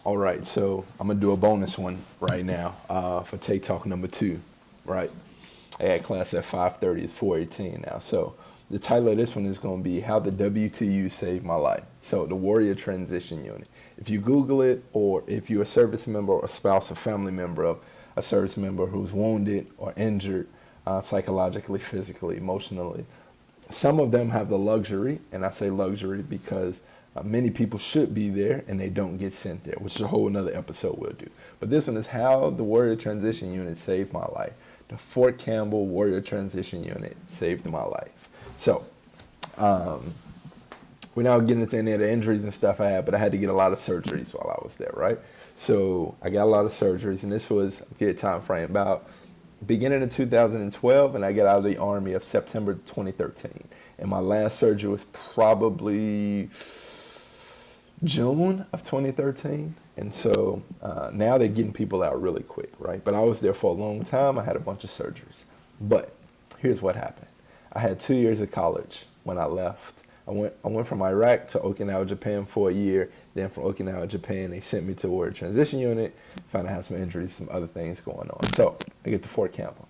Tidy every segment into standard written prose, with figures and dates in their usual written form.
All right, so I'm gonna do a bonus one right now for Take Talk number 2, right? I had class at 5:30. It's 4:18 now. So the title of this one is gonna be "How the WTU Saved My Life." So the Warrior Transition Unit. If you Google it, or if you're a service member or a spouse or family member of a service member who's wounded or injured, psychologically, physically, emotionally, some of them have the luxury, and I say luxury because many people should be there and they don't get sent there, which is a whole another episode we'll do. But this one is how the Warrior Transition Unit saved my life. The Fort Campbell Warrior Transition Unit saved my life. So we're now getting into any of the injuries and stuff I had, but I had to get a lot of surgeries while I was there, right? So I got a lot of surgeries, and this was a good time frame about beginning of 2012, and I got out of the Army of September 2013. And my last surgery was probably June of 2013. And so now they're getting people out really quick, right? But I was there for a long time. I had a bunch of surgeries. But here's what happened. I had 2 years of college when I left. I went from Iraq to Okinawa, Japan for a year. Then from Okinawa, Japan, they sent me to a Warrior Transition Unit. Found I had some injuries, some other things going on. So I get to Fort Campbell.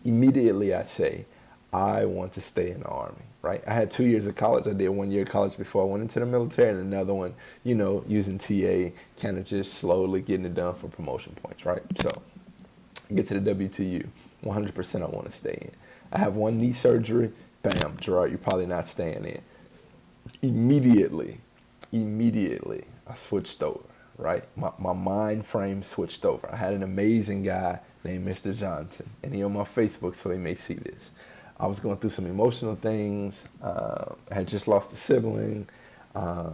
Immediately I say, I want to stay in the Army, right? I had 2 years of college. I did 1 year of college before I went into the military, and another one, using TA, kind of just slowly getting it done for promotion points, right? So I get to the WTU. 100% I want to stay in. I have one knee surgery. Bam, Gerard, you're probably not staying in. Immediately, I switched over, right? My mind frame switched over. I had an amazing guy named Mr. Johnson, and he on my Facebook, so he may see this. I was going through some emotional things. I had just lost a sibling. I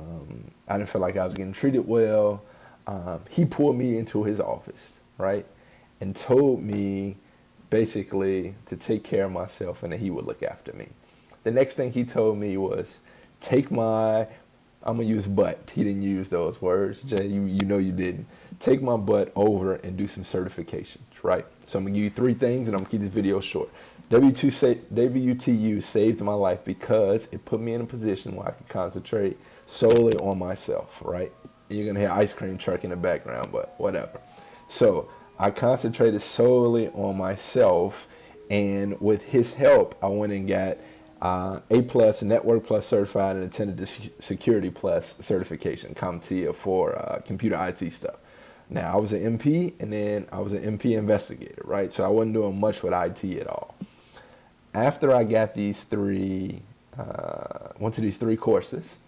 didn't feel like I was getting treated well. He pulled me into his office, right, and told me basically to take care of myself and that he would look after me. The next thing he told me was, I'm gonna use butt. He didn't use those words, Jay. You know you didn't. Take my butt over and do some certifications, right? So I'm gonna give you 3 things, and I'm gonna keep this video short. WTU saved my life because it put me in a position where I could concentrate solely on myself, right? You're gonna hear ice cream truck in the background, but whatever. So I concentrated solely on myself, and with his help, I went and got A plus, Network plus certified, and attended the Security plus certification, CompTIA, for computer IT stuff. Now, I was an MP, and then I was an MP investigator, right? So I wasn't doing much with IT at all. After I got went to these 3 courses,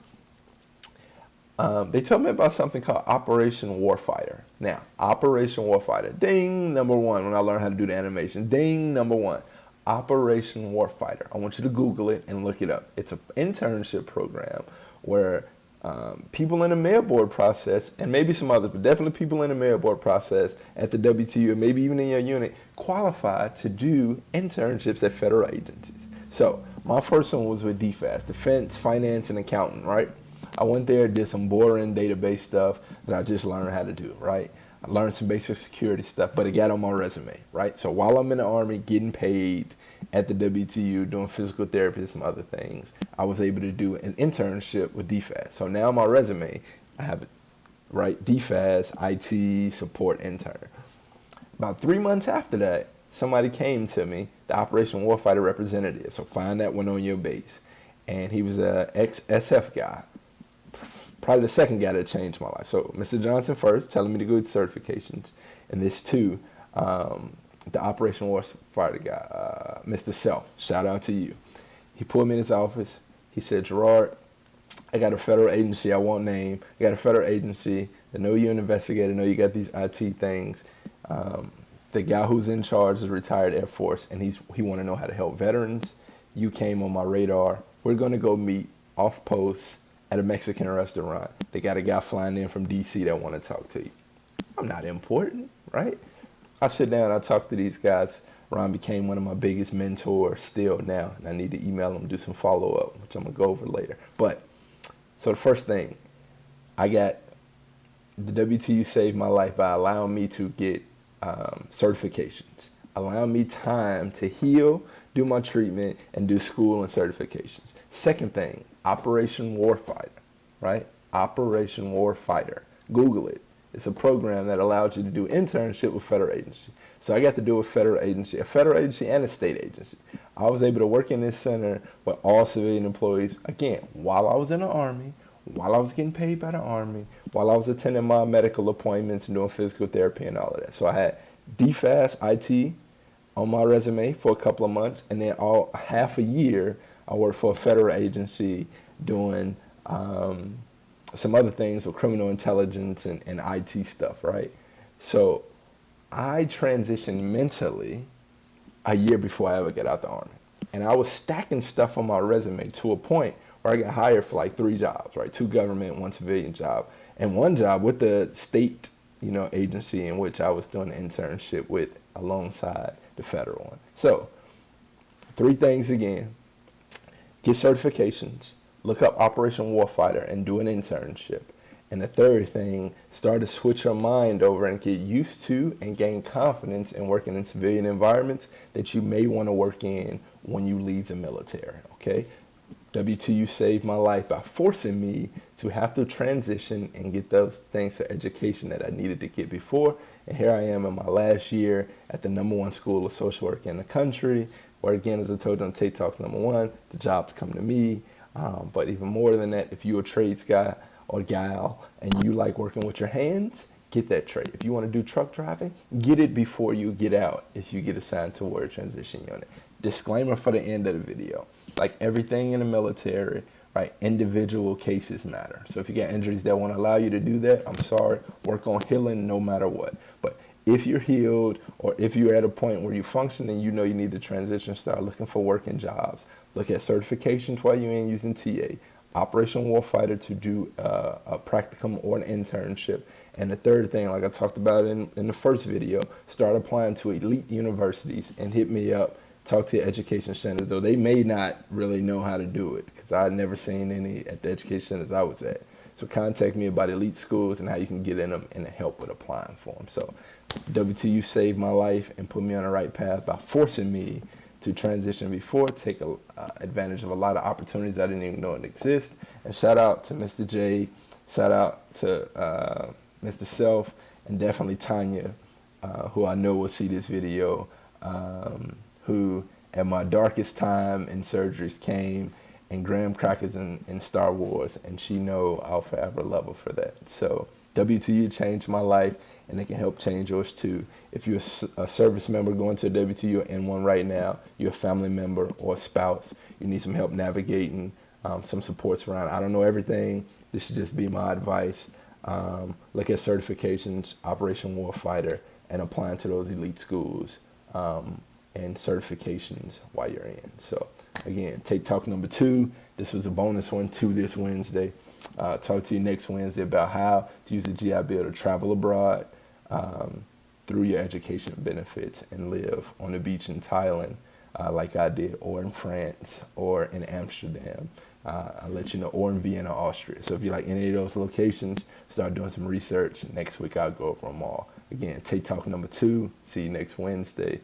they told me about something called Operation Warfighter. Now, Operation Warfighter, ding, number 1, when I learned how to do the animation, ding, number 1. Operation Warfighter. I want you to Google it and look it up. It's an internship program where people in the mail board process, and maybe some others, but definitely people in the mail board process at the WTU, and maybe even in your unit, qualify to do internships at federal agencies. So my first one was with DFAS, Defense, Finance, and Accounting, right? I went there, did some boring database stuff that I just learned how to do, right? I learned some basic security stuff, but it got on my resume, right? So while I'm in the Army getting paid at the WTU, doing physical therapy and some other things, I was able to do an internship with DFAS. So now my resume, I have it, right? DFAS, IT, support intern. About 3 months after that, somebody came to me, the Operation Warfighter representative. So find that one on your base. And he was a ex-SF guy. Probably the second guy that changed my life. So Mr. Johnson first, telling me to go to certifications. And this too, the Operation Warfighter guy, Mr. Self, shout out to you. He pulled me in his office. He said, Gerard, I got a federal agency I won't name. I got a federal agency. They know you're an investigator. Know you got these IT things. The guy who's in charge is a retired Air Force, and he want to know how to help veterans. You came on my radar. We're going to go meet off post at a Mexican restaurant. They got a guy flying in from DC that want to talk to you. I'm not important, right? I sit down, I talk to these guys. Ron became one of my biggest mentors still now, and I need to email him, do some follow-up, which I'm going to go over later. But, so the first thing, I got the WTU saved my life by allowing me to get certifications, allowing me time to heal, do my treatment, and do school and certifications. Second thing, Operation Warfighter, right? Operation Warfighter. Google it. It's a program that allows you to do internship with federal agency. So I got to do a federal agency and a state agency. I was able to work in this center with all civilian employees, again, while I was in the Army, while I was getting paid by the Army, while I was attending my medical appointments and doing physical therapy and all of that. So I had DFAS IT on my resume for a couple of months, and then half a year I worked for a federal agency doing some other things with criminal intelligence and IT stuff, right? So I transitioned mentally a year before I ever got out the Army. And I was stacking stuff on my resume to a point where I got hired for like 3 jobs, right? 2 government, 1 civilian job, and 1 job with the state, agency in which I was doing an internship with alongside the federal one. So 3 things again: get certifications, look up Operation Warfighter and do an internship. And the third thing, start to switch your mind over and get used to and gain confidence in working in civilian environments that you may want to work in when you leave the military, okay? W2U saved my life by forcing me to have to transition and get those things for education that I needed to get before. And here I am in my last year at the #1 school of social work in the country, where again, as I told you on Tate Talks #1, the jobs come to me. But even more than that, if you're a trades guy or gal and you like working with your hands, get that trade. If you want to do truck driving, get it before you get out if you get assigned to a Warrior Transition Unit. Disclaimer for the end of the video: like everything in the military, right, individual cases matter. So if you get injuries that won't allow you to do that, I'm sorry, work on healing no matter what. But if you're healed, or if you're at a point where you function and you know you need to transition, start looking for working jobs. Look at certifications while you're in using TA. Operation Warfighter to do a practicum or an internship. And the third thing, like I talked about in the first video, start applying to elite universities and hit me up. Talk to your education center, though they may not really know how to do it, because I had never seen any at the education centers I was at. So contact me about elite schools and how you can get in them and help with applying for them. So W2U saved my life and put me on the right path by forcing me to transition before, take advantage of a lot of opportunities I didn't even know it exist. And shout out to Mr. J, shout out to Mr. Self, and definitely Tanya, who I know will see this video, who at my darkest time in surgeries came and graham crackers in Star Wars, and she know I'll forever love her for that. So W2U changed my life, and it can help change yours too. If you're a service member going to a W2U or in one right now, you're a family member or a spouse, you need some help navigating, some supports around. I don't know everything. This should just be my advice. Look at certifications, Operation Warfighter, and applying to those elite schools and certifications while you're in. So again, Take Talk #2. This was a bonus one to this Wednesday. Talk to you next Wednesday about how to use the GI Bill to travel abroad through your education benefits and live on the beach in Thailand like I did, or in France, or in Amsterdam. I'll let you know, or in Vienna, Austria. So if you like any of those locations, start doing some research. Next week I'll go over them all. Again, Take Talk #2. See you next Wednesday.